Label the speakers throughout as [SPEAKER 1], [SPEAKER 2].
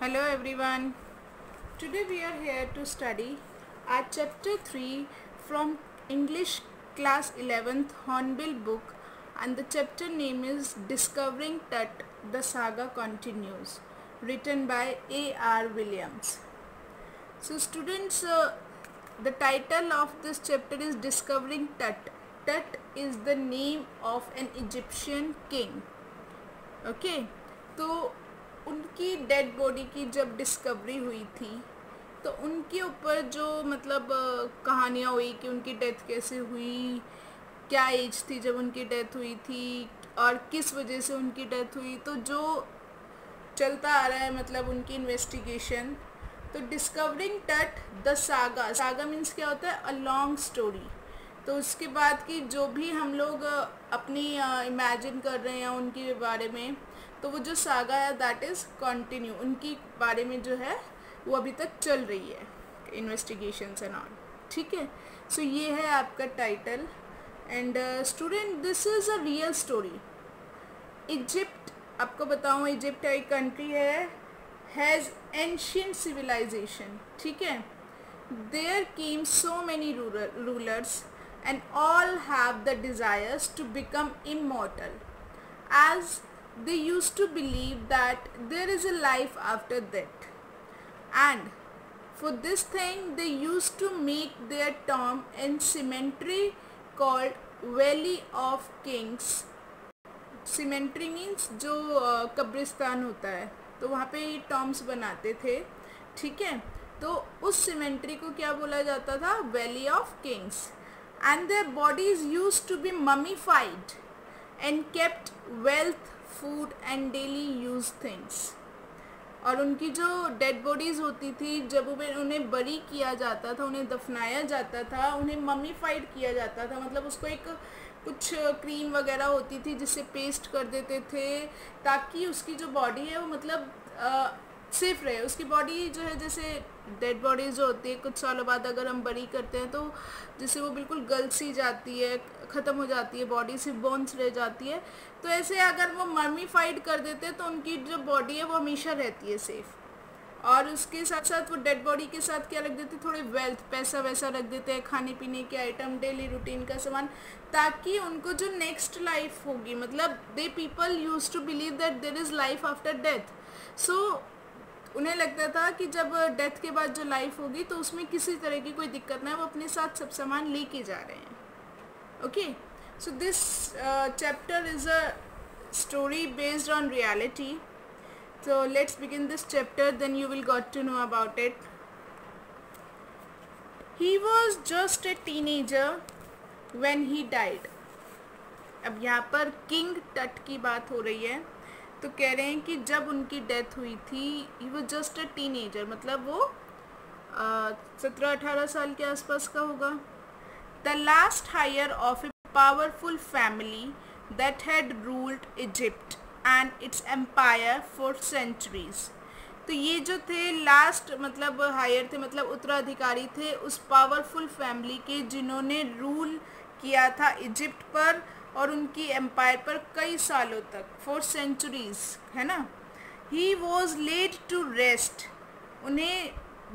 [SPEAKER 1] Hello everyone. Today we are here to study our chapter 3 from English class 11th Hornbill book, and the chapter name is Discovering Tut, the Saga Continues, written by A.R. Williams. So students, the title of this chapter is Discovering Tut. Tut is the name of an Egyptian king. Okay तो उनकी dead body की जब discovery हुई थी तो उनके ऊपर जो मतलब कहानियाँ हुई कि उनकी डेथ कैसे हुई, क्या एज थी जब उनकी डेथ हुई थी और किस वजह से उनकी डेथ हुई, तो जो चलता आ रहा है मतलब उनकी इन्वेस्टिगेशन। तो डिस्कवरिंग टट द सागा, सागा मीन्स क्या होता है, अ लॉन्ग स्टोरी। तो उसके बाद की जो भी हम लोग अपनी इमेजिन कर रहे हैं उनके बारे में, तो वो जो सागा है दैट इज़ कंटिन्यू, उनकी बारे में जो है वो अभी तक चल रही है, इन्वेस्टिगेशंस एंड ऑल। ठीक है, सो ये है आपका title. And student, this is a real story. Egypt, आपको बताऊँ, इजिप्ट एक कंट्री है, हैज़ एंशियंट सिविलाइजेशन। ठीक है, there came so many rulers and all have the desires to become immortal, as they used to believe that there is a life after death, and for this thing they used to make their tomb in cemetery called Valley of Kings. Cemetery means जो कब्रिस्तान होता है, तो वहाँ पे ये Tom's बनाते थे। ठीक है, तो उस सीमेंट्री को क्या बोला जाता था, valley of Kings. And their bodies used to be mummified and kept wealth, food and daily use things. और उनकी जो डेड बॉडीज़ होती थी, जब उन्हें बरी किया जाता था, उन्हें दफनाया जाता था, उन्हें मम्मीफाइड किया जाता था, मतलब उसको एक कुछ क्रीम वगैरह होती थी जिससे पेस्ट कर देते थे ताकि उसकी जो बॉडी है वो मतलब सेफ रहे। उसकी बॉडी जो है, जैसे डेड बॉडीज जो होती है कुछ सालों बाद अगर हम बरी करते हैं तो जिससे वो बिल्कुल गल सी जाती है, ख़त्म हो जाती है, बॉडी से बोन्स रह जाती है, तो ऐसे अगर वो मर्मीफाइड कर देते हैं तो उनकी जो बॉडी है वो हमेशा रहती है सेफ। और उसके साथ साथ वो डेड बॉडी के साथ क्या रख देते, थोड़े वेल्थ, पैसा वैसा रख देते हैं, खाने पीने के आइटम, डेली रूटीन का सामान, ताकि उनको जो नेक्स्ट लाइफ होगी, मतलब they people use to believe that there is life after death. So उन्हें लगता था कि जब डेथ के बाद जो लाइफ होगी तो उसमें किसी तरह की कोई दिक्कत ना है, वो अपने साथ सब सामान लेके जा रहे हैं। Okay, so this chapter is a story based on reality. So let's begin this chapter, then you will got to know about it. He was just a teenager when he died. अब यहाँ पर king टट की बात हो रही है, तो कह रहे हैं कि जब उनकी डेथ हुई थी, he was just a teenager, मतलब वो 17-18 साल के आसपास का होगा। The last heir of a powerful family that had ruled Egypt and its empire for centuries. तो ये जो थे लास्ट मतलब हायर थे, मतलब उत्तराधिकारी थे उस पावरफुल फैमिली के जिन्होंने रूल किया था इजिप्ट पर और उनकी एम्पायर पर कई सालों तक, फॉर सेंचुरीज, है ना। He was laid to rest, उन्हें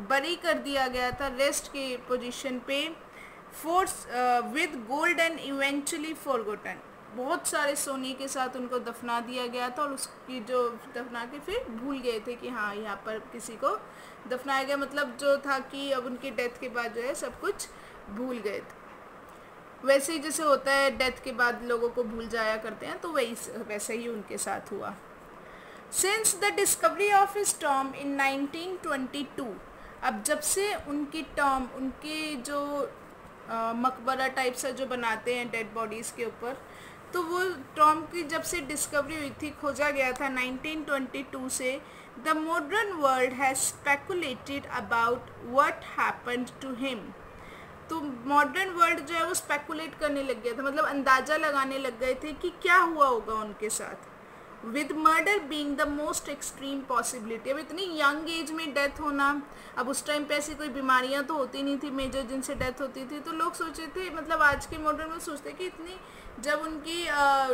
[SPEAKER 1] बरी कर दिया गया था रेस्ट के पोजीशन पे, force with gold and eventually forgotten, बहुत सारे सोने के साथ उनको दफना दिया गया था और उसकी जो दफना के फिर भूल गए थे कि हाँ यहाँ पर किसी को दफनाया गया, मतलब जो था कि अब उनकी डेथ के बाद जो है सब कुछ भूल गए थे। वैसे ही जैसे होता है डेथ के बाद लोगों को भूल जाया करते हैं, तो वैसे ही उनके साथ हुआ। Since the discovery of his tomb in 1922, अब जब से उनकी टॉम, उनके जो मकबरा टाइप सा जो बनाते हैं डेड बॉडीज़ के ऊपर, तो वो टॉम की जब से डिस्कवरी हुई थी, खोजा गया था 1922 से, the modern world has speculated about what happened to him. तो मॉडर्न वर्ल्ड जो है वो स्पेकुलेट करने लग गया था, मतलब अंदाज़ा लगाने लग गए थे कि क्या हुआ होगा उनके साथ। With murder being the most extreme possibility. अब इतनी यंग एज में डेथ होना, अब उस टाइम पे ऐसी कोई बीमारियां तो होती नहीं थी मेजर जिनसे डेथ होती थी, तो लोग सोचे थे, मतलब आज के मॉडर्न में सोचते कि इतनी, जब उनकी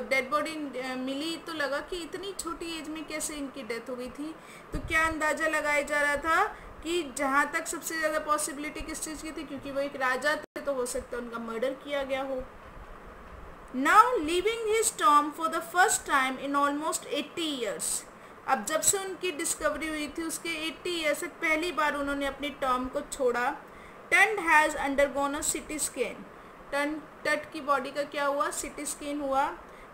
[SPEAKER 1] डेड बॉडी मिली तो लगा कि इतनी छोटी एज में कैसे इनकी डेथ हो गई थी। तो क्या अंदाज़ा लगाया जा रहा था कि जहाँ तक सबसे ज़्यादा पॉसिबिलिटी किस चीज़ की थी, क्योंकि वो एक राजा थे तो हो सकता है उनका मर्डर किया गया हो। Now leaving his tomb for the first time in almost 80 years। अब जब से उनकी डिस्कवरी हुई थी उसके 80 ईयर्स तक पहली बार उन्होंने अपनी टॉम को छोड़ा। Turned has undergone a CT scan. टट की बॉडी का क्या हुआ, सिटी स्कैन हुआ।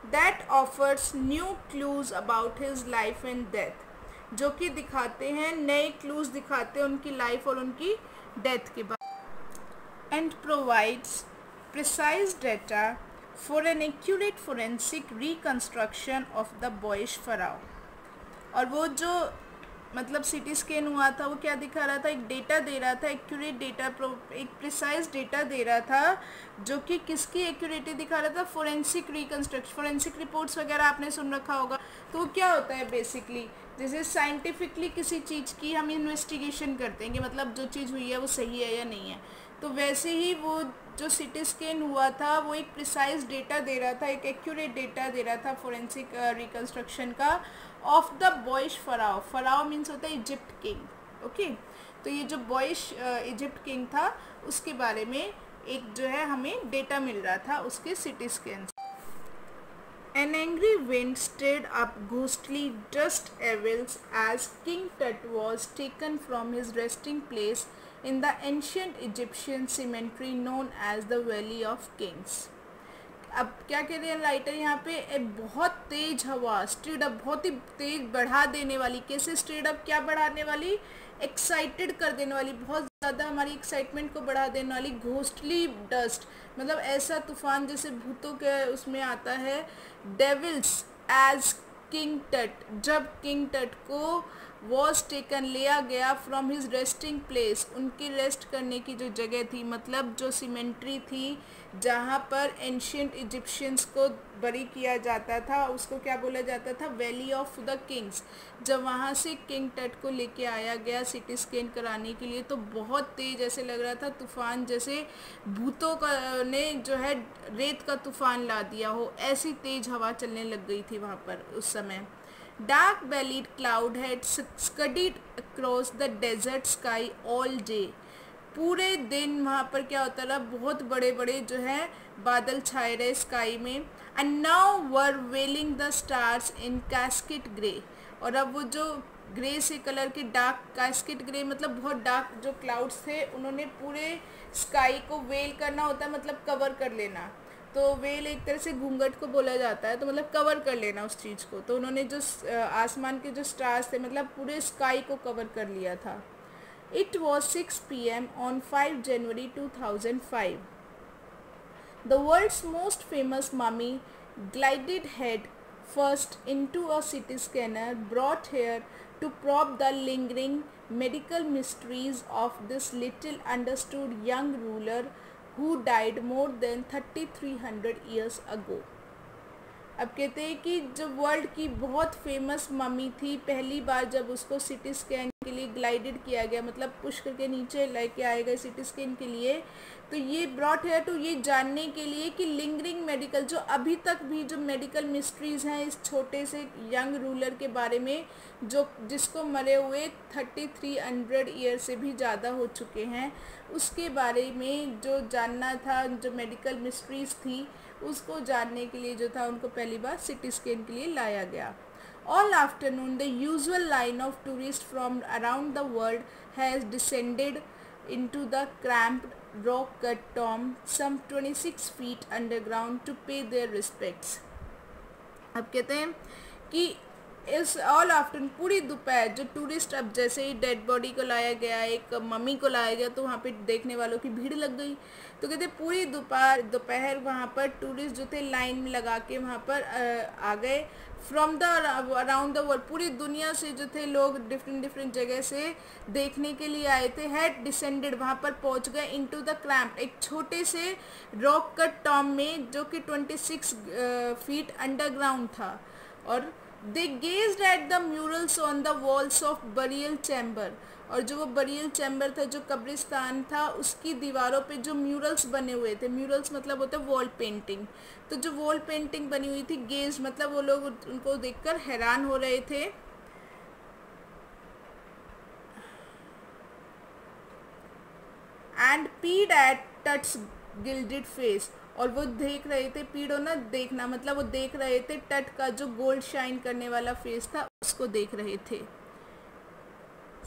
[SPEAKER 1] That offers new clues about his life and death, जो कि दिखाते हैं, नए क्लूज दिखाते हैं उनकी लाइफ और उनकी डेथ के बाद। And provides precise data for an accurate forensic reconstruction of the boyish pharaoh। और वो जो मतलब सिटी स्कैन हुआ था वो क्या दिखा रहा था, एक डेटा दे रहा था, एक्यूरेट डेटा, एक प्रिसाइज डेटा दे रहा था, जो कि किसकी एक्यूरेटी दिखा रहा था, फोरेंसिक रिकन्स्ट्रक्शन। फोरेंसिक रिपोर्ट्स वगैरह आपने सुन रखा होगा, तो वो क्या होता है बेसिकली, जैसे साइंटिफिकली किसी चीज़ की हम इन्वेस्टिगेशन करते हैं कि मतलब जो चीज़ हुई है वो सही है या नहीं है, तो वैसे ही वो जो सिटी स्कैन हुआ था वो एक प्रिसाइज डेटा दे रहा था, एक एक्यूरेट डेटा दे रहा था फोरेंसिक रिकन्स्ट्रक्शन का of the boyish pharaoh. Pharaoh means होता है इजिप्ट किंग, ओके। तो ये जो बॉयश इजिप्ट किंग था उसके बारे में एक जो है हमें डेटा मिल रहा था उसके CT scan. An angry wind stirred up ghostly dust devils as King Tut was taken from his resting place in the ancient Egyptian cemetery known as the Valley of Kings। अब क्या कह रहे हैं writer यहाँ पे, बहुत तेज हवा, stride up, बहुत ही तेज बढ़ा देने वाली। कैसे स्ट्रीड अप, क्या बढ़ाने वाली, एक्साइटेड कर देने वाली, बहुत ज़्यादा हमारी एक्साइटमेंट को बढ़ा देने वाली। घोस्टली डस्ट मतलब ऐसा तूफान जैसे भूतों के उसमें आता है। डेविल्स एज किंग टट, जब किंग टट को वॉज टेकन लिया गया फ्रॉम हिज रेस्टिंग प्लेस, उनकी रेस्ट करने की जो जगह थी, मतलब जो सीमेंट्री थी जहाँ पर एंशियंट इजिप्शियंस को बरी किया जाता था, उसको क्या बोला जाता था, वैली ऑफ द किंग्स। जब वहाँ से किंग टट को लेके आया गया सिटी स्कैन कराने के लिए, तो बहुत तेज ऐसे लग रहा था तूफान, जैसे भूतों का ने जो है रेत का तूफान ला दिया हो, ऐसी तेज हवा चलने लग गई थी वहाँ पर उस समय। Dark bellied cloud had scudded across the desert sky all day. पूरे दिन वहाँ पर क्या होता रहा, बहुत बड़े बड़े जो है बादल छाए रहे स्काई में। And now were veiling the stars in casket grey, और अब वो जो ग्रे से कलर के डार्क, कैस्केट ग्रे मतलब बहुत डार्क जो क्लाउड्स थे, उन्होंने पूरे स्काई को वेल करना होता है, मतलब कवर कर लेना। तो वेल एक तरह से घूंघट को बोला जाता है, तो मतलब कवर कर लेना उस चीज़ को। तो उन्होंने जो आसमान के जो स्टार्स थे मतलब पूरे स्काई को कवर कर लिया था। It was 6 p.m. on 5 January 2005. The world's most famous mummy glided head first into a CT scanner brought here to probe the lingering medical mysteries of this little understood young ruler who died more than 3,300 years ago। अब कहते हैं कि जो world की बहुत famous mummy थी, पहली बार जब उसको सिटी स्कैन के लिए ग्लाइडेड किया गया, मतलब पुश करके नीचे लेके आए गए सिटी स्कैन के लिए, तो ये ब्रॉट है टू ये जानने के लिए कि लिंगरिंग मेडिकल, जो अभी तक भी जो मेडिकल मिस्ट्रीज़ हैं इस छोटे से यंग रूलर के बारे में, जो जिसको मरे हुए 3,300 ईयर से भी ज़्यादा हो चुके हैं, उसके बारे में जो जानना था, जो मेडिकल मिस्ट्रीज़ थी उसको जानने के लिए जो था उनको पहली बार सिटी स्कैन के लिए लाया गया। All afternoon the usual line of tourists from around the world has descended into the cramped rock-cut tomb some 26 feet underground to pay their respects। अब कहते हैं कि इस ऑल आफ्टरनून पूरी दोपहर जो टूरिस्ट, अब जैसे ही डेड बॉडी को लाया गया, एक मम्मी को लाया गया, तो वहाँ पे देखने वालों की भीड़ लग गई। तो कहते पूरी दोपहर वहाँ पर टूरिस्ट जो थे लाइन में लगा के वहाँ पर आ गए। From the around the world, पूरी दुनिया से जो थे लोग डिफरेंट जगह से देखने के लिए आए थे। हैड डिसेंडेड, वहाँ पर पहुँच गए इनटू द क्रैम्प, एक छोटे से रॉक कट टॉम में जो कि 26 फीट अंडरग्राउंड था। और they gazed at the murals on the walls of burial chamber, और जो वो बरियल चैम्बर था, जो कब्रिस्तान था, उसकी दीवारों पे जो म्यूरल्स बने हुए थे, म्यूरल्स मतलब होता है वॉल पेंटिंग, तो जो वॉल पेंटिंग बनी हुई थी, गेज मतलब वो लोग उनको देखकर हैरान हो रहे थे। एंड पीड एट टट्स गिल्डेड फेस, और वो देख रहे थे, पीड ना देखना मतलब वो देख रहे थे टट का जो गोल्ड शाइन करने वाला फेस था, उसको देख रहे थे।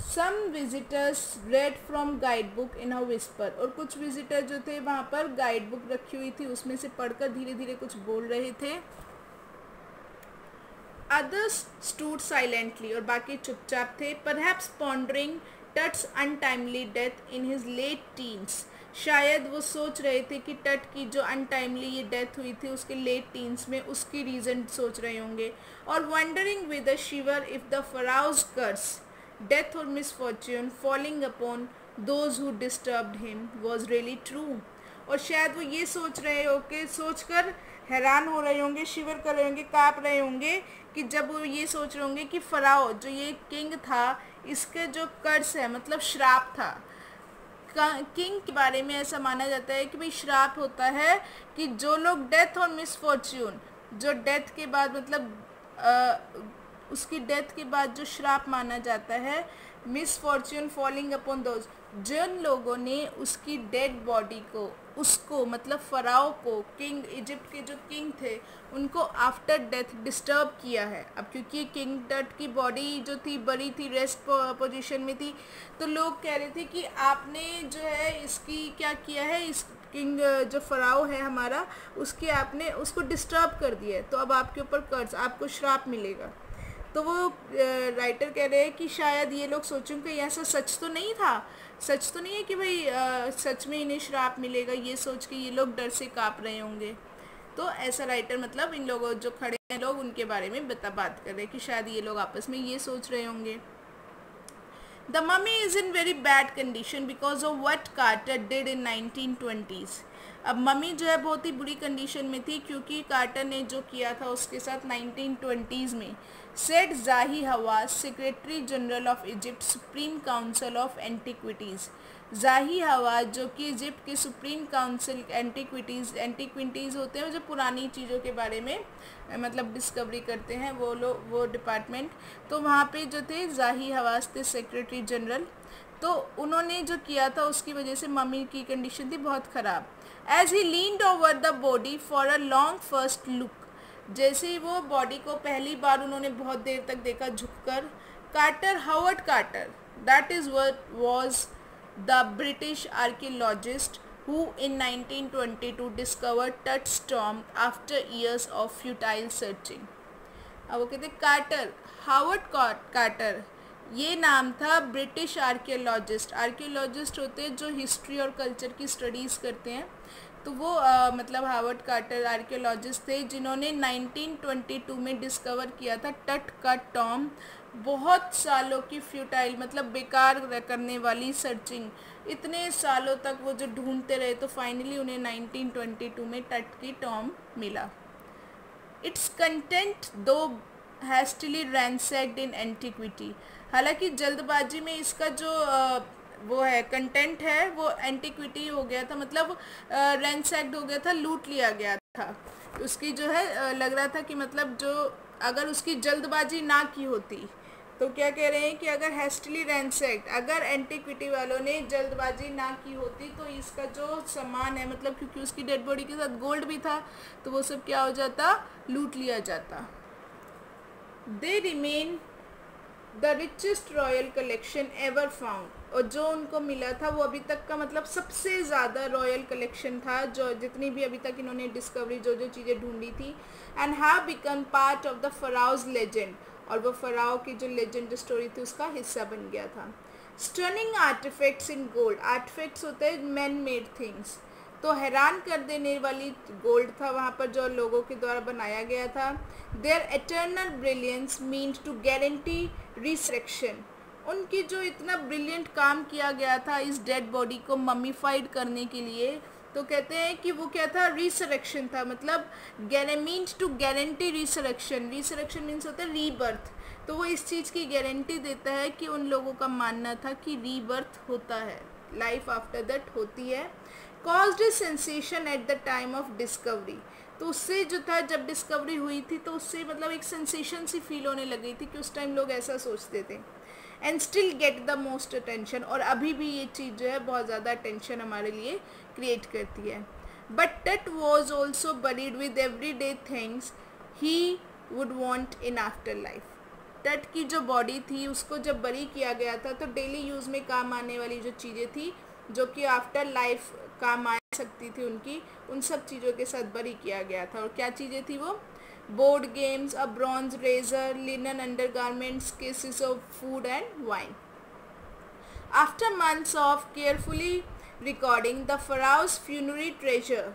[SPEAKER 1] Some visitors read from guide book in a whisper, और कुछ विजिटर जो थे वहाँ पर गाइड बुक रखी हुई थी, उसमें से पढ़कर धीरे धीरे कुछ बोल रहे थे। अदर्स स्टूड साइलेंटली, और बाकी चुपचाप थे। Perhaps pondering Tut's untimely death in his late teens, शायद वो सोच रहे थे कि टट की जो अनटाइमली ये डेथ हुई थी उसके लेट टीन्स में, उसकी रीज़न सोच रहे होंगे। और wondering with a shiver if the pharaoh's curse death और misfortune falling upon those who disturbed him was really true, और शायद वो ये सोच रहे होंगे, सोच कर हैरान हो रहे होंगे, शिवर कर रहे होंगे, काँप रहे होंगे कि जब वो ये सोच रहे होंगे कि फराओ जो ये किंग था, इसके जो कर्स है मतलब श्राप था। किंग के बारे में ऐसा माना जाता है कि भाई श्राप होता है कि जो लोग डेथ और मिसफॉर्च्यून, जो डेथ के बाद मतलब उसकी डेथ के बाद जो श्राप माना जाता है, मिसफॉर्च्यून फॉलिंग अपॉन दोज, जिन लोगों ने उसकी डेड बॉडी को, उसको मतलब फराओ को, किंग इजिप्ट के जो किंग थे, उनको आफ्टर डेथ डिस्टर्ब किया है। अब क्योंकि किंग डट की बॉडी जो थी बड़ी थी, रेस्ट पोजीशन में थी, तो लोग कह रहे थे कि आपने जो है इसकी क्या किया है, इस किंग जो फराओ है हमारा, उसकी आपने उसको डिस्टर्ब कर दिया है, तो अब आपके ऊपर कर्ज, आपको श्राप मिलेगा। तो वो राइटर कह रहे हैं कि शायद ये लोग सोचेंगे ऐसा सच तो नहीं था, सच तो नहीं है कि भाई सच में इन्हें श्राप मिलेगा, ये सोच के ये लोग डर से काँप रहे होंगे। तो ऐसा राइटर मतलब इन लोगों जो खड़े हैं लोग उनके बारे में बात कर रहे हैं कि शायद ये लोग आपस में ये सोच रहे होंगे। The mummy is in very bad condition because of what Carter did in 1920s। अब मम्मी जो है बहुत ही बुरी कंडीशन में थी क्योंकि कार्टर ने जो किया था उसके साथ 1920s में। Said Zahi Hawass, secretary general of Egypt, supreme council of antiquities. Zahi Hawass जो कि इजिप्ट के सुप्रीम काउंसिल एंटिक्विटीज़ होते हैं जो पुरानी चीज़ों के बारे में मतलब डिस्कवरी करते हैं वो लोग, वो डिपार्टमेंट, तो वहाँ पे जो थे जाही हवास थे सेक्रेटरी जनरल। तो उन्होंने जो किया था उसकी वजह से मम्मी की कंडीशन थी बहुत ख़राब। As he leaned over the body for a long first look, जैसे ही वो बॉडी को पहली बार उन्होंने बहुत देर तक देखा झुककर, Carter, Howard Carter, that is what was the British archaeologist who in 1922 discovered Tut's tomb after years of futile searching। अब वो कहते कार्टर, हावर्ड कार्टर, ये नाम था ब्रिटिश आर्कियोलॉजिस्ट। आर्कियोलॉजिस्ट होते हैं जो हिस्ट्री और कल्चर की स्टडीज़ करते हैं, तो वो मतलब हावर्ड कार्टर आर्कियोलॉजिस्ट थे जिन्होंने 1922 में डिस्कवर किया था टट का टॉम। बहुत सालों की फ्यूटाइल मतलब बेकार करने वाली सर्चिंग, इतने सालों तक वो जो ढूंढते रहे, तो फाइनली उन्हें 1922 में टट की टॉम मिला। इट्स कंटेंट दो हैस्टिली रैंसैक्ड इन एंटिक्विटी, हालांकि जल्दबाजी में इसका जो वो है कंटेंट है वो एंटिक्विटी हो गया था, मतलब रैंसैक्ड हो गया था, लूट लिया गया था। उसकी जो है लग रहा था कि मतलब जो अगर उसकी जल्दबाजी ना की होती, तो क्या कह रहे हैं कि अगर हैस्टिली रैंसैक्ड, अगर एंटिक्विटी वालों ने जल्दबाजी ना की होती तो इसका जो सामान है, मतलब क्योंकि उसकी डेड बॉडी के साथ गोल्ड भी था, तो वो सब क्या हो जाता, लूट लिया जाता। They remain the richest royal collection ever found, और जो उनको मिला था वो अभी तक का मतलब सबसे ज़्यादा रॉयल कलेक्शन था, जो जितनी भी अभी तक इन्होंने डिस्कवरी जो जो चीज़ें ढूंढी थी। And have become part of the pharaoh's legend, और वो फराओ की जो लेजेंड स्टोरी थी उसका हिस्सा बन गया था। Stunning artifacts in gold, artifacts होते हैं मैन मेड थिंग्स, तो हैरान कर देने वाली गोल्ड था वहाँ पर जो लोगों के द्वारा बनाया गया था। Their eternal brilliance means to guarantee resurrection, उनकी जो इतना ब्रिलियंट काम किया गया था इस डेड बॉडी को ममीफाइड करने के लिए, तो कहते हैं कि वो क्या था, रिसरेक्शन था, मतलब means to guarantee resurrection, resurrection means होता है रीबर्थ, तो वो इस चीज़ की गारंटी देता है कि उन लोगों का मानना था कि रीबर्थ होता है, लाइफ आफ्टर दैट होती है। Caused A sensation at the time of discovery, तो उससे जो था जब डिस्कवरी हुई थी तो उससे मतलब एक सेंसेशन सी फील होने लगी थी कि उस टाइम लोग ऐसा सोचते थे। And still get the most attention, और अभी भी ये चीज़ जो है बहुत ज़्यादा अटेंशन हमारे लिए क्रिएट करती है। But that was also buried with every day things he would want in after life. टट की जो बॉडी थी उसको जब बरी किया गया था तो डेली यूज़ में काम आने वाली जो चीज़ें थी जो कि आफ्टर लाइफ काम आ सकती थी उनकी, उन सब चीज़ों के साथ बरी किया गया था। और क्या चीज़ें थी वो, board games, a bronze razor, linen undergarments, cases of food and wine. After months of carefully recording the pharaoh's funerary treasure,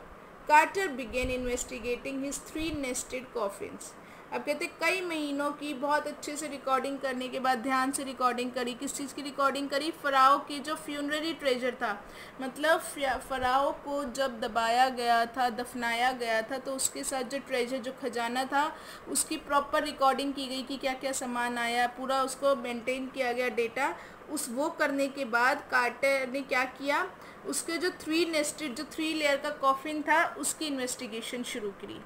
[SPEAKER 1] Carter began investigating his 3 nested coffins. अब कहते कई महीनों की बहुत अच्छे से रिकॉर्डिंग करने के बाद, ध्यान से रिकॉर्डिंग करी, किस चीज़ की रिकॉर्डिंग करी, फ़राओ की जो फ्यूनररी ट्रेजर था, मतलब फ़राओ को जब दबाया गया था, दफनाया गया था, तो उसके साथ जो ट्रेजर, जो खजाना था, उसकी प्रॉपर रिकॉर्डिंग की गई कि क्या क्या सामान आया, पूरा उसको मेंटेन किया गया डेटा। उस वो करने के बाद कार्टर ने क्या किया, उसके जो 3 नेस्टेड, जो 3 लेयर का कॉफिन था, उसकी इन्वेस्टिगेशन शुरू करी।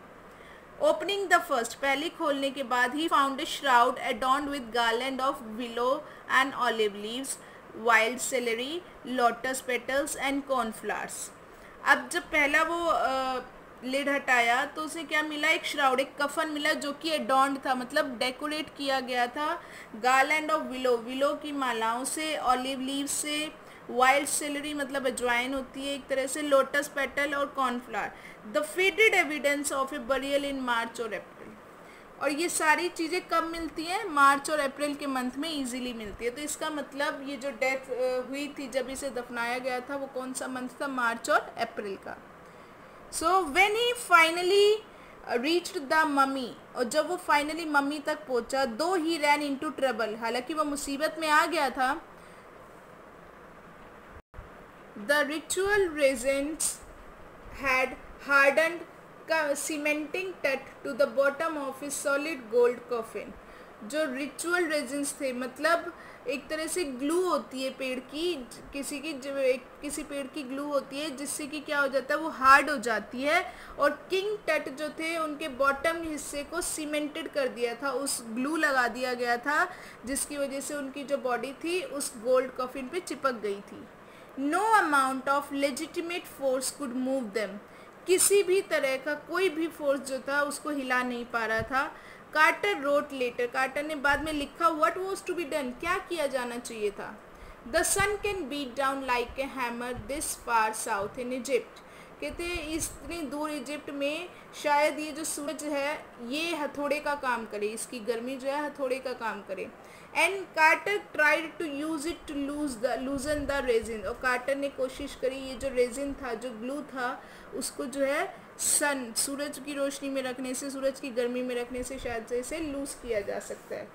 [SPEAKER 1] ओपनिंग द फर्स्ट, पहले खोलने के बाद ही found a shroud adorned with garland of willow and olive leaves, wild celery, lotus petals and cornflowers. अब जब पहला वो लिड हटाया तो उसे क्या मिला, एक श्राउड, एक कफन मिला जो कि एडॉर्न्ड था, मतलब डेकोरेट किया गया था गार्लैंड ऑफ विलो, विलो की मालाओं से, ऑलिव लीव्स से, वाइल्ड सेलरी मतलब अजवाइन होती है एक तरह से, लोटस पेटल और cornflower. The faded evidence of a burial in March और अप्रैल। और ये सारी चीज़ें कब मिलती हैं, मार्च और अप्रैल के मंथ में इजीली मिलती है। तो इसका मतलब ये जो डेथ हुई थी, जब इसे दफनाया गया था, वो कौन सा मंथ था, मार्च और अप्रैल का। So when he finally reached the mummy, और जब वो फाइनली मम्मी तक पहुंचा, दो ही रैन इनटू ट्रबल, हालांकि वो मुसीबत में आ गया था, the ritual resins had hardened, cementing Tut to the bottom of his solid gold coffin. जो रिचुअल रेजिन्स थे, मतलब एक तरह से ग्लू होती है पेड़ की, किसी पेड़ की ग्लू होती है जिससे कि क्या हो जाता है, वो हार्ड हो जाती है, और किंग टट जो थे उनके बॉटम हिस्से को सीमेंटेड कर दिया था, उस ग्लू लगा दिया गया था, जिसकी वजह से उनकी जो बॉडी थी उस गोल्ड कॉफिन पे चिपक गई थी। No amount of legitimate force could move them, किसी भी तरह का कोई भी फोर्स जो था उसको हिला नहीं पा रहा था। कार्टर रोट लेटर, कार्टर ने बाद में लिखा, what was to be done, क्या किया जाना चाहिए था। The sun can beat down like a hammer this far south in Egypt, कहते हैं इतनी दूर इजिप्ट में शायद ये जो सूरज है ये हथौड़े का काम करे, इसकी गर्मी जो है हथौड़े का काम करे। And Carter tried to use it to loosen the resin, और कार्टर ने कोशिश करी ये जो रेजिन था, जो ग्लू था, उसको जो है सन, सूरज की रोशनी में रखने से, सूरज की गर्मी में रखने से शायद से इसे लूज किया जा सकता है।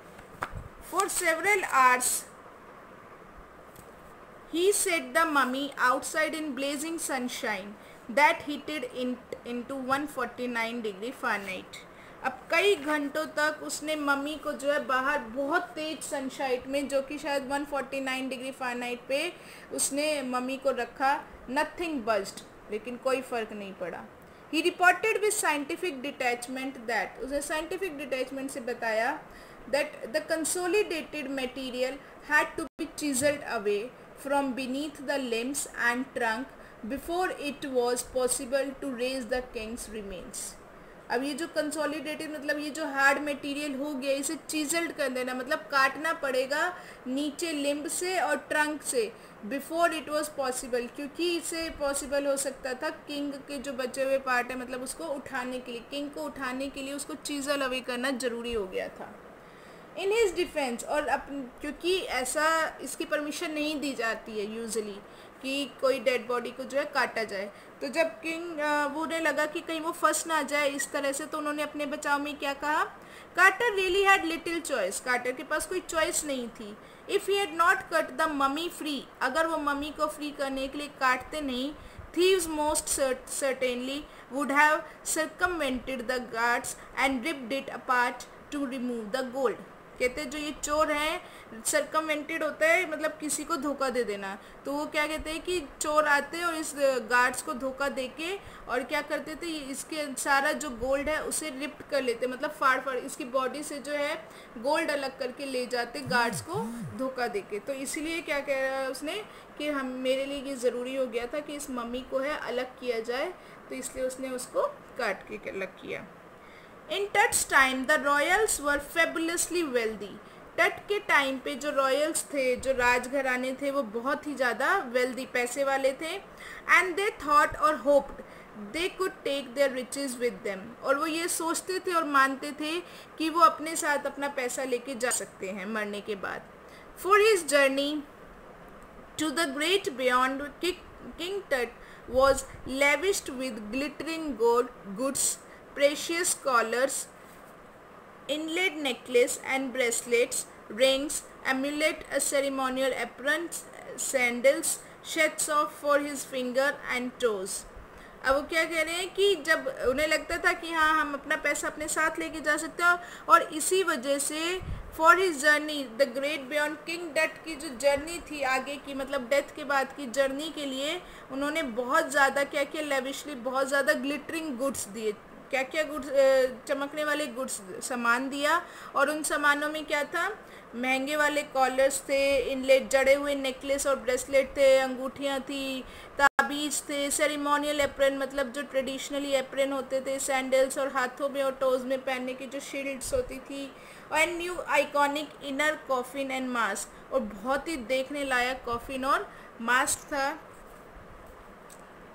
[SPEAKER 1] For several hours he set the mummy outside in blazing sunshine that heated into 149 degree Fahrenheit. अब कई घंटों तक उसने मम्मी को जो है बाहर बहुत तेज सनशाइट में, जो कि शायद 149 डिग्री फ़ारेनहाइट पे उसने मम्मी को रखा, नथिंग बज्ड, लेकिन कोई फ़र्क नहीं पड़ा। He reported with scientific detachment that, उसने साइंटिफिक डिटैचमेंट से बताया that the consolidated material had to be chiselled away from beneath the limbs and trunk before it was possible to raise the king's remains. अब ये जो consolidated मतलब ये जो hard material हो गया, इसे चिजल्ड कर देना, मतलब काटना पड़ेगा नीचे लिम्ब से और ट्रंक से, बिफोर इट वाज पॉसिबल, क्योंकि इसे पॉसिबल हो सकता था किंग के जो बचे हुए पार्ट है, मतलब उसको उठाने के लिए, किंग को उठाने के लिए उसको चिजल अवे करना ज़रूरी हो गया था। इन हिज डिफेंस, और क्योंकि ऐसा इसकी परमिशन नहीं दी जाती है यूजुअली कि कोई डेड बॉडी को जो है काटा जाए, तो जब किंग वो उन्हें लगा कि कहीं वो फंस ना जाए इस तरह से, तो उन्होंने अपने बचाव में क्या कहा, Carter really had little choice, Carter के पास कोई चॉइस नहीं थी। If he had not cut the mummy free, अगर वो मम्मी को फ्री करने के लिए काटते नहीं, thieves most certainly would have circumvented the guards and ripped it apart to remove the gold. कहते हैं जो ये चोर हैं, सरकमवेंटेड होता है मतलब किसी को धोखा दे देना, तो वो क्या कहते हैं कि चोर आते हैं और इस गार्ड्स को धोखा देके और क्या करते थे, इसके सारा जो गोल्ड है उसे रिप्ट कर लेते, मतलब फाड़ फाड़ इसकी बॉडी से जो है गोल्ड अलग करके ले जाते गार्ड्स को धोखा देके. तो इसीलिए क्या कह रहा है उसने कि हम मेरे लिए ये ज़रूरी हो गया था कि इस मम्मी को है अलग किया जाए, तो इसलिए उसने उसको काट के अलग किया. In Tut's time the royals were fabulously wealthy. टट के टाइम पे जो रॉयल्स थे, जो राजघराने थे, वो बहुत ही ज़्यादा वेल्दी, पैसे वाले थे. एंड दे थॉट और hoped they could take their riches with them. और वो ये सोचते थे और मानते थे कि वो अपने साथ अपना पैसा लेके जा सकते हैं मरने के बाद. For his journey to the great beyond King Tut was lavished with glittering gold goods, precious collars, inlaid necklace and bracelets, rings, amulet, a ceremonial apron, sandals, sets off for his finger and toes. अब वो क्या कह रहे हैं कि जब उन्हें लगता था कि हाँ हम अपना पैसा अपने साथ लेके जा सकते हैं, और इसी वजह से for his journey the great beyond King Tut की जो जर्नी थी आगे की, मतलब डेथ के बाद की जर्नी के लिए उन्होंने बहुत ज़्यादा क्या किया, लेविशली बहुत ज़्यादा ग्लिटरिंग गुड्स दिए. क्या क्या गुड्स, चमकने वाले गुड्स सामान दिया. और उन सामानों में क्या था, महंगे वाले कॉलर्स थे, इनलेट जड़े हुए नेकलेस और ब्रेसलेट थे, अंगूठियाँ थी, ताबीज़ थे, सेरेमोनियल एप्रन मतलब जो ट्रेडिशनली एप्रन होते थे, सैंडल्स और हाथों में और टोज़ में पहनने की जो शील्ड्स होती थी, और new iconic inner coffin and mask, और बहुत ही देखने लायक कॉफिन और मास्क था.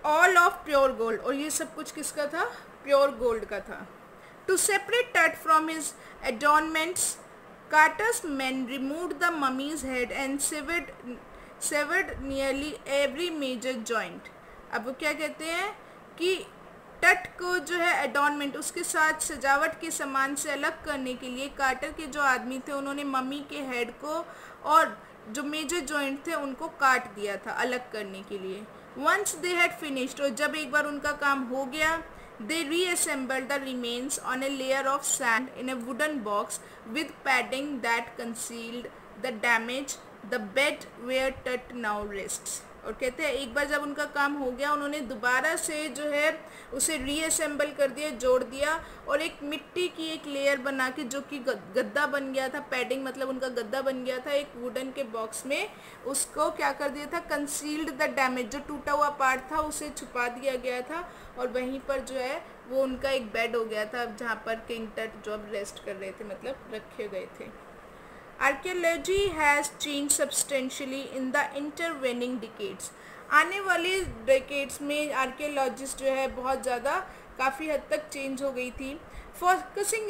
[SPEAKER 1] ऑल ऑफ प्योर गोल्ड, और ये सब कुछ किसका था, प्योर गोल्ड का था. To separate Tut from his adornments Carter's men removed the mummy's head and severed nearly every major joint. अब वो क्या कहते हैं कि टट को जो है एडॉर्नमेंट, उसके साथ सजावट के सामान से अलग करने के लिए कार्टर के जो आदमी थे उन्होंने मम्मी के हेड को और जो मेजर जॉइंट थे उनको काट दिया था अलग करने के लिए. Once they had finished, और जब एक बार उनका काम हो गया, they reassembled the remains on a layer of sand in a wooden box with padding that concealed the damage the bed where Tut now rests. और कहते हैं एक बार जब उनका काम हो गया उन्होंने दोबारा से जो है उसे रीअसेंबल कर दिया, जोड़ दिया, और एक मिट्टी की एक लेयर बना के जो कि गद्दा बन गया था, पैडिंग मतलब उनका गद्दा बन गया था एक वुडन के बॉक्स में, उसको क्या कर दिया था, कंसील्ड द डैमेज, जो टूटा हुआ पार्ट था उसे छुपा दिया गया था, और वहीं पर जो है वो उनका एक बेड हो गया था जहाँ पर किंग टट जो अब रेस्ट कर रहे थे, मतलब रखे गए थे. Archaeology has changed substantially in the intervening decades. आने वाले डेकेड्स में आर्कियोलॉजिस्ट जो है बहुत ज़्यादा काफ़ी हद तक चेंज हो गई थी. Focusing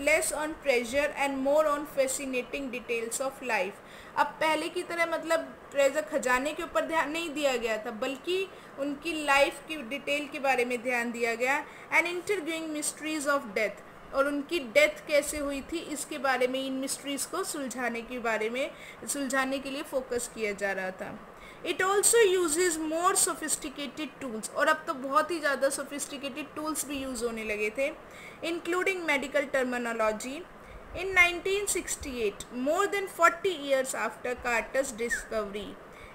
[SPEAKER 1] less on treasure and more on fascinating details of life. अब पहले की तरह मतलब ट्रेजर खजाने के ऊपर ध्यान नहीं दिया गया था, बल्कि उनकी लाइफ की डिटेल के बारे में ध्यान दिया गया. एंड इंटरगोइंग मिस्ट्रीज ऑफ डेथ, और उनकी डेथ कैसे हुई थी इसके बारे में, इन मिस्ट्रीज़ को सुलझाने के लिए फोकस किया जा रहा था. It also uses more sophisticated tools, और अब तो बहुत ही ज़्यादा सोफिस्टिकेटेड टूल्स भी यूज़ होने लगे थे, including medical terminology. In 1968, more than 40 years after Carter's discovery,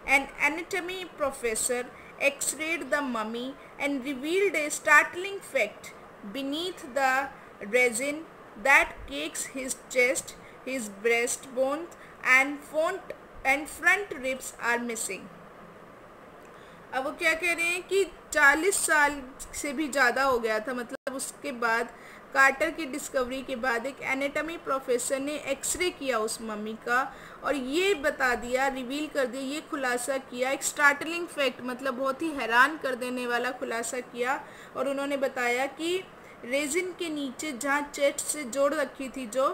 [SPEAKER 1] an anatomy professor X-rayed the mummy and revealed a startling fact. beneath the resin that cakes his chest, his breastbone and front ribs are missing. अब वो क्या कह रहे हैं कि 40 साल से भी ज़्यादा हो गया था, मतलब उसके बाद कार्टर की डिस्कवरी के बाद एक एनाटॉमी प्रोफेसर ने एक्सरे किया उस मम्मी का, और ये बता दिया, रिवील कर दिया, ये खुलासा किया, एक स्टार्टलिंग फैक्ट मतलब बहुत ही हैरान कर देने वाला खुलासा किया, और उन्होंने बताया कि रेजिन के नीचे जहाँ चेस्ट से जोड़ रखी थी जो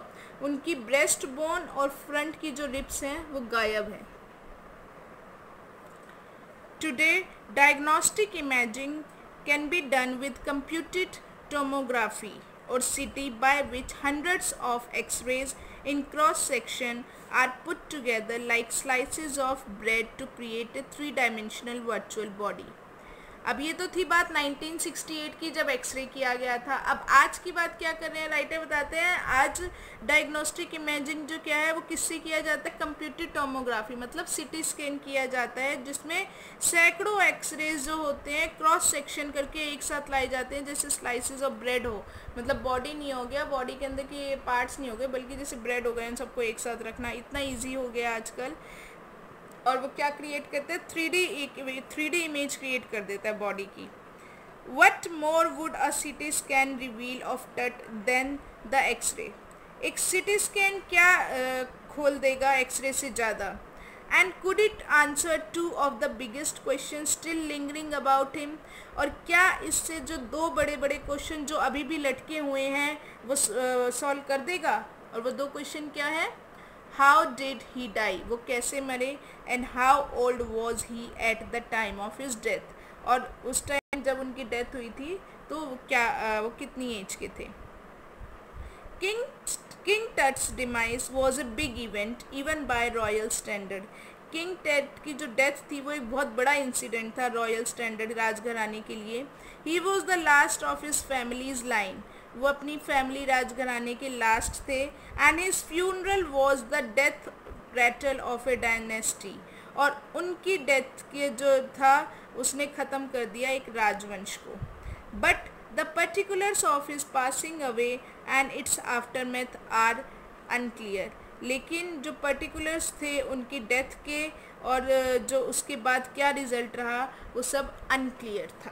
[SPEAKER 1] उनकी ब्रेस्ट बोन और फ्रंट की जो रिब्स हैं वो गायब हैं. Today diagnostic imaging can be done with computed tomography और CT by which hundreds of X-rays in cross section are put together like slices of bread to create a 3-dimensional virtual body. अब ये तो थी बात 1968 की जब x ray किया गया था। अब आज की बात क्या कर रहे हैं राइटर बताते हैं, आज डायग्नोस्टिक इमेजिंग जो क्या है वो किससे किया जाता है, कंप्यूटेड टोमोग्राफी मतलब सिटी स्कैन किया जाता है, जिसमें सैकड़ों एक्सरेज जो होते हैं क्रॉस सेक्शन करके एक साथ लाए जाते हैं, जैसे स्लाइसेस ऑफ ब्रेड हो, मतलब बॉडी नहीं हो गया, बॉडी के अंदर के पार्ट्स नहीं हो गए, बल्कि जैसे ब्रेड हो गए इन सबको एक साथ रखना इतना ईजी हो गया आजकल। और वो क्या क्रिएट करते हैं, 3D इमेज क्रिएट कर देता है बॉडी की। What more would a CT scan reveal of death than the X-ray, एक सिटी स्कैन क्या खोल देगा एक्सरे से ज़्यादा। And could it answer 2 of the biggest question still lingering about him, और क्या इससे जो 2 बड़े बड़े क्वेश्चन जो अभी भी लटके हुए हैं वो सॉल्व कर देगा। और वो 2 क्वेश्चन क्या है, हाउ डिड ही डाई, वो कैसे मरे, and how old was he at the time of his death, और उस टाइम जब उनकी डेथ हुई थी तो क्या वो कितनी एज के थे। King Tut's demise was a big event even by royal standard, King Tut की जो डेथ थी वो एक बहुत बड़ा इंसिडेंट था रॉयल स्टैंडर्ड राजघराने के लिए। He was the last of his family's line, वो अपनी फैमिली राजघराने के लास्ट थे। And his funeral was the death rattle of a dynasty, और उनकी डेथ के जो था उसने ख़त्म कर दिया एक राजवंश को। But the particulars of his passing away and its aftermath are unclear, लेकिन जो पर्टिकुलर्स थे उनकी डेथ के और जो उसके बाद क्या रिज़ल्ट रहा वो सब अनक्लियर था।